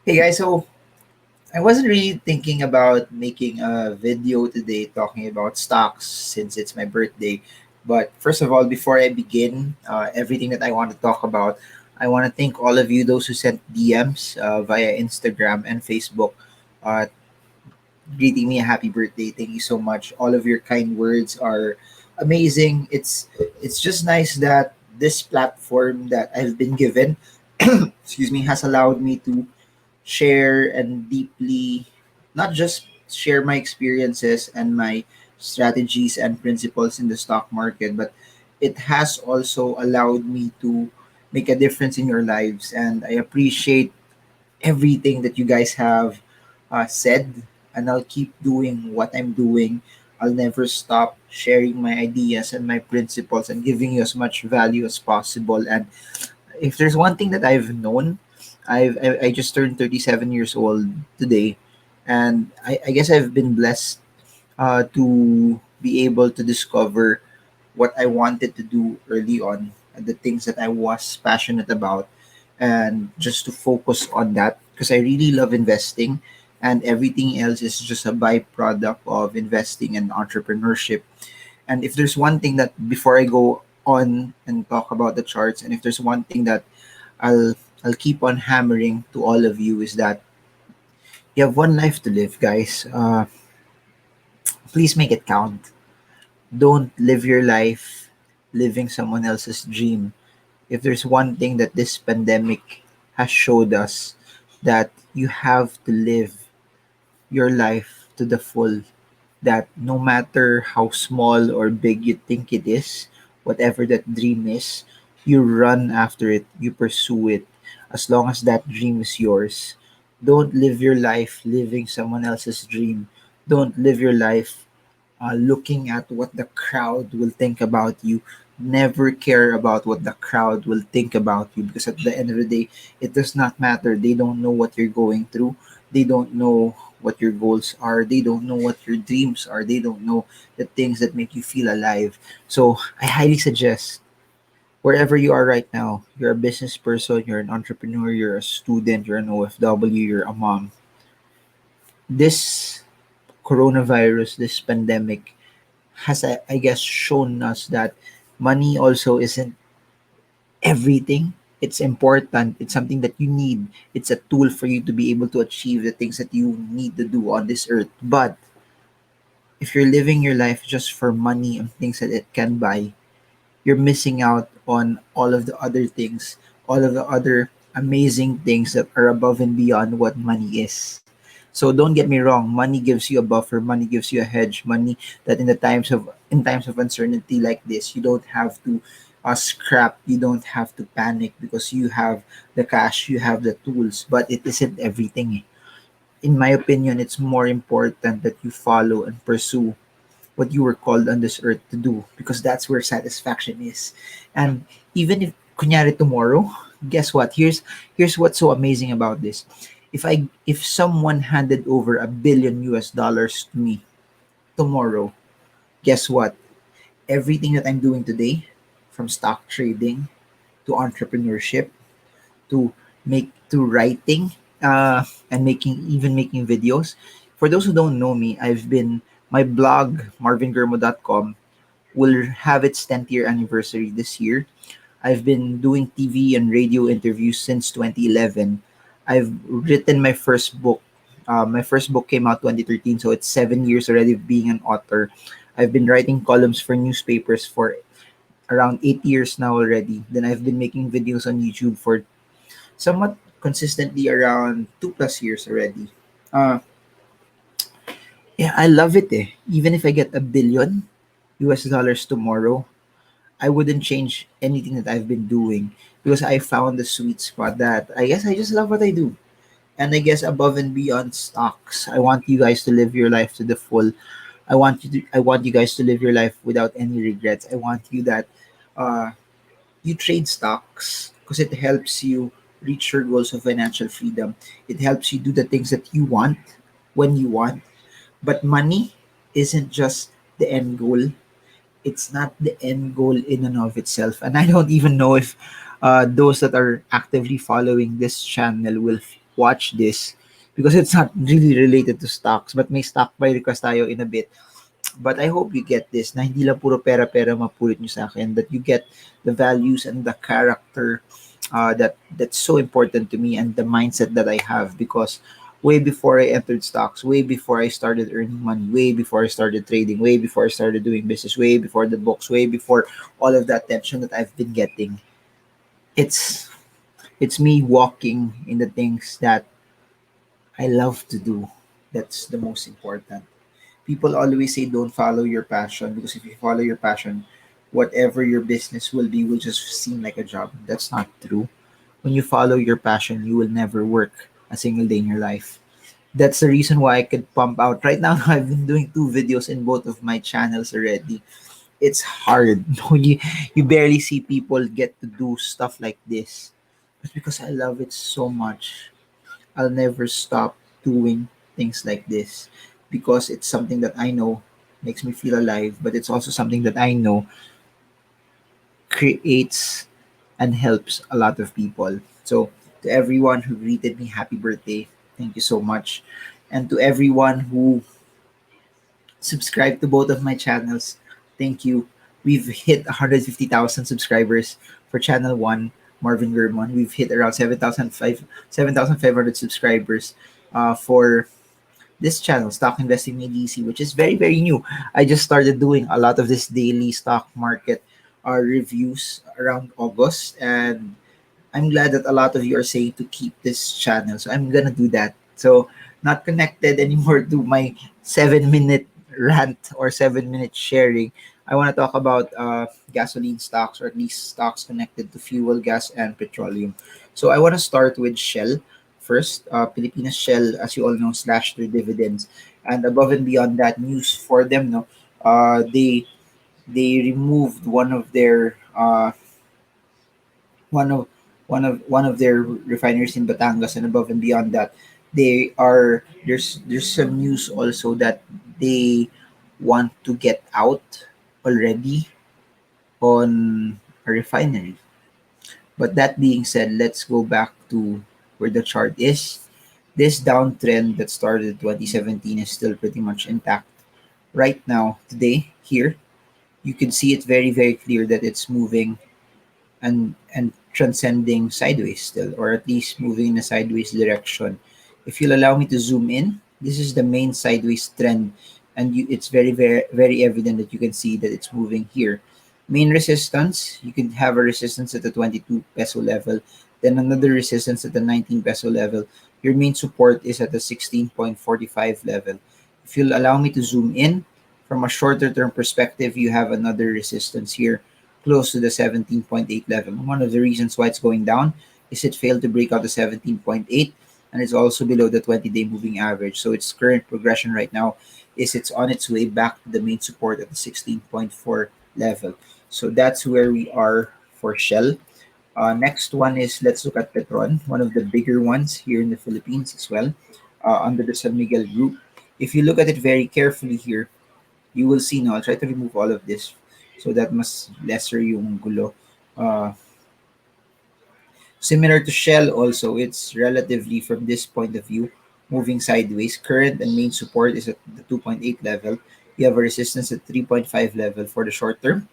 Hey guys, so I wasn't really thinking about making a video today talking about stocks since it's my birthday. But first of all, before I begin everything that I want to talk about, I want to thank all of you, those who sent DMs via Instagram and Facebook, uh, greeting me a happy birthday. Thank you so much. All of your kind words are amazing. It's just nice that this platform that I've been given, excuse me, has allowed me to share and deeply not just share my experiences and my strategies and principles in the stock market, but it has also allowed me to make a difference in your lives. And I appreciate everything that you guys have said, and I'll keep doing what I'm doing. I'll never stop sharing my ideas and my principles and giving you as much value as possible. And if there's one thing that I've known, I just turned 37 years old today, and I guess I've been blessed to be able to discover what I wanted to do early on, and the things that I was passionate about, and just to focus on that because I really love investing, and everything else is just a byproduct of investing and entrepreneurship. And if there's one thing that before I go on and talk about the charts, and if there's one thing that I'll I'll keep on hammering to all of you is that you have one life to live, guys. Please make it count. Don't live your life living someone else's dream. If there's one thing that this pandemic has showed us, that you have to live your life to the full, that no matter how small or big you think it is, whatever that dream is, you run after it, you pursue it, as long as that dream is yours. Don't live your life living someone else's dream. Don't live your life looking at what the crowd will think about you. Never care about what the crowd will think about you, because at the end of the day, it does not matter. They don't know what you're going through. They don't know what your goals are. They don't know what your dreams are. They don't know the things that make you feel alive. So I highly suggest, wherever you are right now, you're a business person, you're an entrepreneur, you're a student, you're an OFW, you're a mom. This coronavirus, this pandemic, has, I guess, shown us that money also isn't everything. It's important. It's something that you need. It's a tool for you to be able to achieve the things that you need to do on this earth. But if you're living your life just for money and things that it can buy, you're missing out on all of the other things, all of the other amazing things that are above and beyond what money is. So don't get me wrong, money gives you a buffer, money gives you a hedge, money that in times of uncertainty like this, you don't have to scrap, you don't have to panic because you have the cash, you have the tools, but it isn't everything. In my opinion, it's more important that you follow and pursue what you were called on this earth to do, because that's where satisfaction is. And even if kunyari tomorrow, guess what? Here's what's so amazing about this. If someone handed over $1 billion to me tomorrow, guess what? Everything that I'm doing today, from stock trading to entrepreneurship to writing, and making videos. For those who don't know me, I've been my blog marvingurmo.com will have its 10th year anniversary this year. I've been doing TV and radio interviews since 2011. I've written my first book. My first book came out 2013, so it's 7 years already of being an author. I've been writing columns for newspapers for around 8 years now already. Then I've been making videos on YouTube for somewhat consistently around 2 plus years already. Uh, yeah, I love it. Even if I get $1 billion tomorrow, I wouldn't change anything that I've been doing, because I found the sweet spot that I guess I just love what I do. And I guess above and beyond stocks, I want you guys to live your life to the full. I want you guys to live your life without any regrets. I want you that uh, you trade stocks because it helps you reach your goals of financial freedom. It helps you do the things that you want when you want. But money isn't just the end goal. It's not the end goal in and of itself. And I don't even know if those that are actively following this channel watch this because it's not really related to stocks, but may stock buy request tayo in a bit. But I hope you get this, na hindi lang puro pera-pera mapulot nyo sa akin, that you get the values and the character that's so important to me, and the mindset that I have, because way before I entered stocks, way before I started earning money, way before I started trading, way before I started doing business, way before the books, way before all of that attention that I've been getting, it's it's me walking in the things that I love to do. That's the most important. People always say don't follow your passion, because if you follow your passion, whatever your business will be will just seem like a job. That's not true. When you follow your passion, you will never work a single day in your life. That's the reason why I could pump out. Right now, I've been doing 2 videos in both of my channels already. It's hard. No, you barely see people get to do stuff like this. But because I love it so much, I'll never stop doing things like this, because it's something that I know makes me feel alive, but it's also something that I know creates and helps a lot of people. So, to everyone who greeted me, happy birthday. Thank you so much. And to everyone who subscribed to both of my channels, thank you. We've hit 150,000 subscribers for channel 1, Marvin Germon. We've hit around 7,500 subscribers for this channel, Stock Investing Made Easy, which is very, very new. I just started doing a lot of this daily stock market reviews around August, and I'm glad that a lot of you are saying to keep this channel. So I'm gonna do that. So not connected anymore to my 7 minute rant or 7 minute sharing. I want to talk about gasoline stocks, or at least stocks connected to fuel, gas, and petroleum. So I want to start with Shell first. Pilipinas Shell, as you all know, slashed their dividends, and above and beyond that, news for them. No, they removed one of their refineries in Batangas, and above and beyond that, there's some news also that they want to get out already on a refinery. But that being said, let's go back to where the chart is. This downtrend that started in 2017 is still pretty much intact. Right now, today, here, you can see it very, very clear that it's moving and transcending sideways still, or at least moving in a sideways direction. If you'll allow me to zoom in, this is the main sideways trend, and it's very, very, very evident that you can see that it's moving here. Main resistance, you can have a resistance at the 22 peso level, then another resistance at the 19 peso level. Your main support is at the 16.45 level. If you'll allow me to zoom in, from a shorter term perspective, you have another resistance here close to the 17.8 level. One of the reasons why it's going down is it failed to break out the 17.8, and it's also below the 20-day moving average. So its current progression right now is it's on its way back to the main support at the 16.4 level. So that's where we are for Shell. Next one is, let's look at Petron, one of the bigger ones here in the Philippines as well, under the San Miguel Group. If you look at it very carefully here, you will see now. I'll try to remove all of this so that mas lesser yung gulo. Similar to Shell also, it's relatively, from this point of view, moving sideways. Current and main support is at the 2.8 level. You have a resistance at 3.5 level for the short term.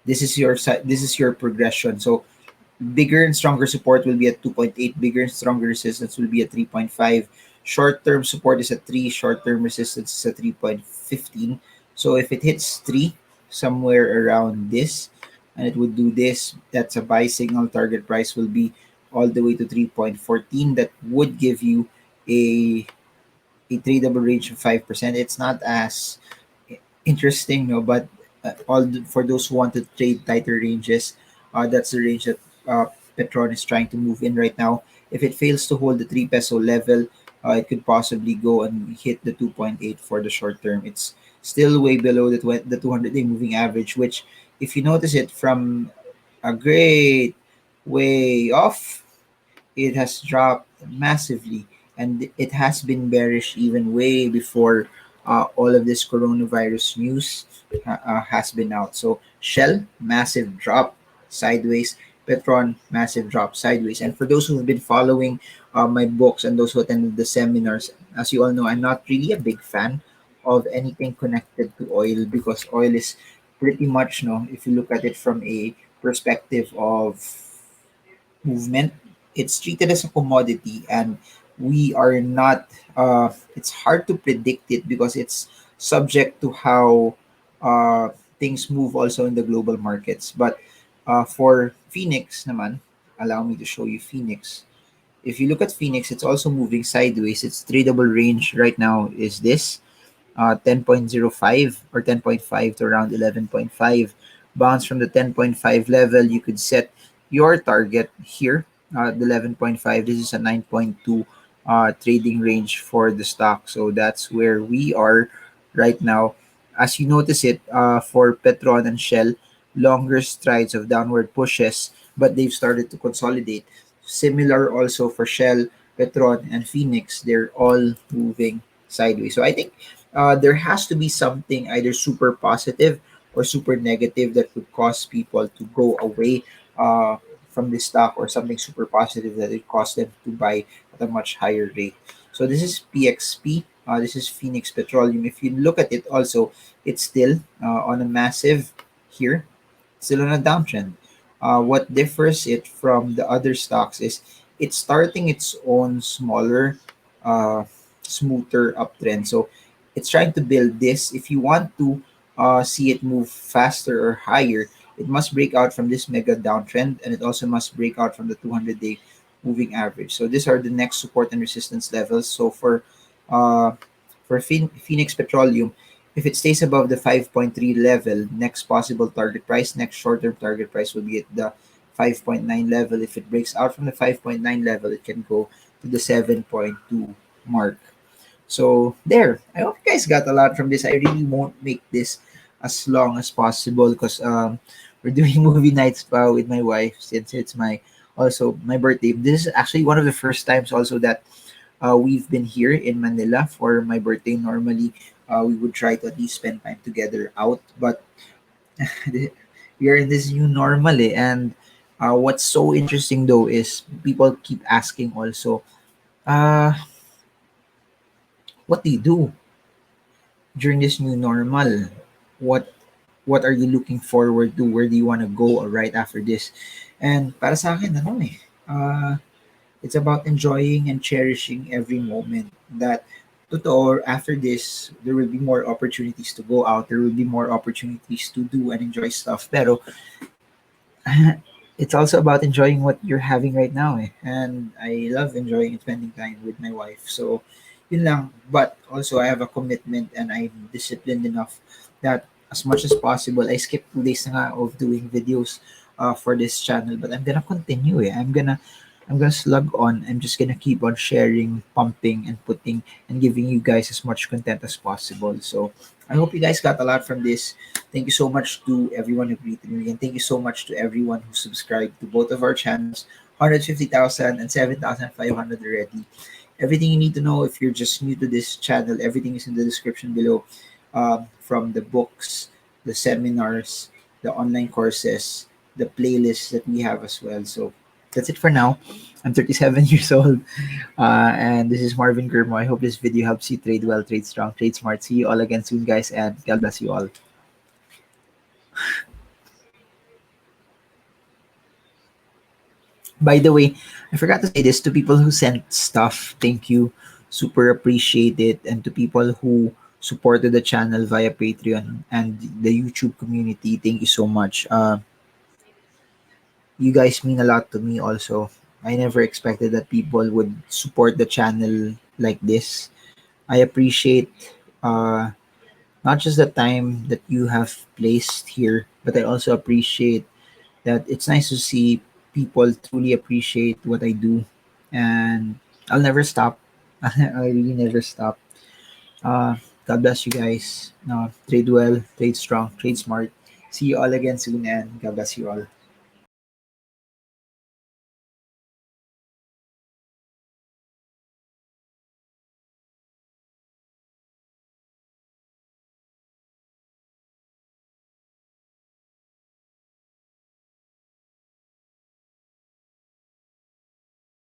This is your progression. So bigger and stronger support will be at 2.8. Bigger and stronger resistance will be at 3.5. Short-term support is at 3. Short-term resistance is at 3.15. So if it hits 3, somewhere around this, and it would do this, that's a buy signal. Target price will be all the way to 3.14. That would give you a tradable range of 5%. It's not as interesting, no, but for those who want to trade tighter ranges, that's the range that Petron is trying to move in right now. If it fails to hold the 3 peso level, it could possibly go and hit the 2.8 for the short term. It's still way below the 200-day moving average, which, if you notice it from a great way off, it has dropped massively, and it has been bearish even way before all of this coronavirus news has been out. So Shell, massive drop sideways. Petron, massive drop sideways. And for those who've been following my books and those who attended the seminars, as you all know, I'm not really a big fan of anything connected to oil because oil is pretty much, no, if you look at it from a perspective of movement, it's treated as a commodity, and we are not, it's hard to predict it because it's subject to how things move also in the global markets. But for Phoenix naman, allow me to show you Phoenix. If you look at Phoenix, it's also moving sideways. Its tradable range right now is this 10.05 or 10.5 to around 11.5. Bounce from the 10.5 level, you could set your target here, the 11.5. This is a 9.2 trading range for the stock. So that's where we are right now. As you notice it, for Petron and Shell, longer strides of downward pushes, but they've started to consolidate. Similar also for Shell, Petron, and Phoenix. They're all moving sideways. So I think there has to be something either super positive or super negative that would cause people to go away from the stock, or something super positive that it caused them to buy at a much higher rate. So this is PXP. This is Phoenix Petroleum. If you look at it also, it's still on a massive here, still on a downtrend. What differs it from the other stocks is it's starting its own smaller, uh, smoother uptrend. So it's trying to build this. If you want to see it move faster or higher, it must break out from this mega downtrend, and it also must break out from the 200-day moving average. So these are the next support and resistance levels. So uh, for Phoenix Petroleum, if it stays above the 5.3 level, next possible target price, next short-term target price will be at the 5.9 level. If it breaks out from the 5.9 level, it can go to the 7.2 mark. So there, I hope you guys got a lot from this. I really won't make this as long as possible because we're doing movie nights with my wife since it's my also my birthday. This is actually one of the first times also that we've been here in Manila for my birthday. Normally, we would try to at least spend time together out, but we are in this new normal, and what's so interesting though is people keep asking also, uh, what do you do during this new normal? What what are you looking forward to? Where do you want to go right after this? And para sa akin, ano it's about enjoying and cherishing every moment. That totoo, after this, there will be more opportunities to go out. There will be more opportunities to do and enjoy stuff. Pero it's also about enjoying what you're having right now. And I love enjoying and spending time with my wife. So, yun lang. But also, I have a commitment and I'm disciplined enough that as much as possible, I skip 2 days na nga of doing videos for this channel. But I'm gonna continue. I'm gonna slug on. I'm just gonna keep on sharing, pumping, and putting and giving you guys as much content as possible. So I hope you guys got a lot from this. Thank you so much to everyone who greeted me, and thank you so much to everyone who subscribed to both of our channels. 150,000 and 7,500 already. Everything you need to know if you're just new to this channel, everything is in the description below. From the books, the seminars, the online courses, the playlists that we have as well. So that's it for now. I'm 37 years old, and this is Marvin Gurmo. I hope this video helps you trade well, trade strong, trade smart. See you all again soon, guys, and God bless you all. By the way, I forgot to say this to people who sent stuff. Thank you. Super appreciate it. And to people who supported the channel via Patreon and the YouTube community, thank you so much. You guys mean a lot to me also. I never expected that people would support the channel like this. I appreciate uh, not just the time that you have placed here, but I also appreciate that it's nice to see people truly appreciate what I do. And I'll never stop. I really never stop. God bless you guys. Trade well, trade strong, trade smart. See you all again soon, and God bless you all.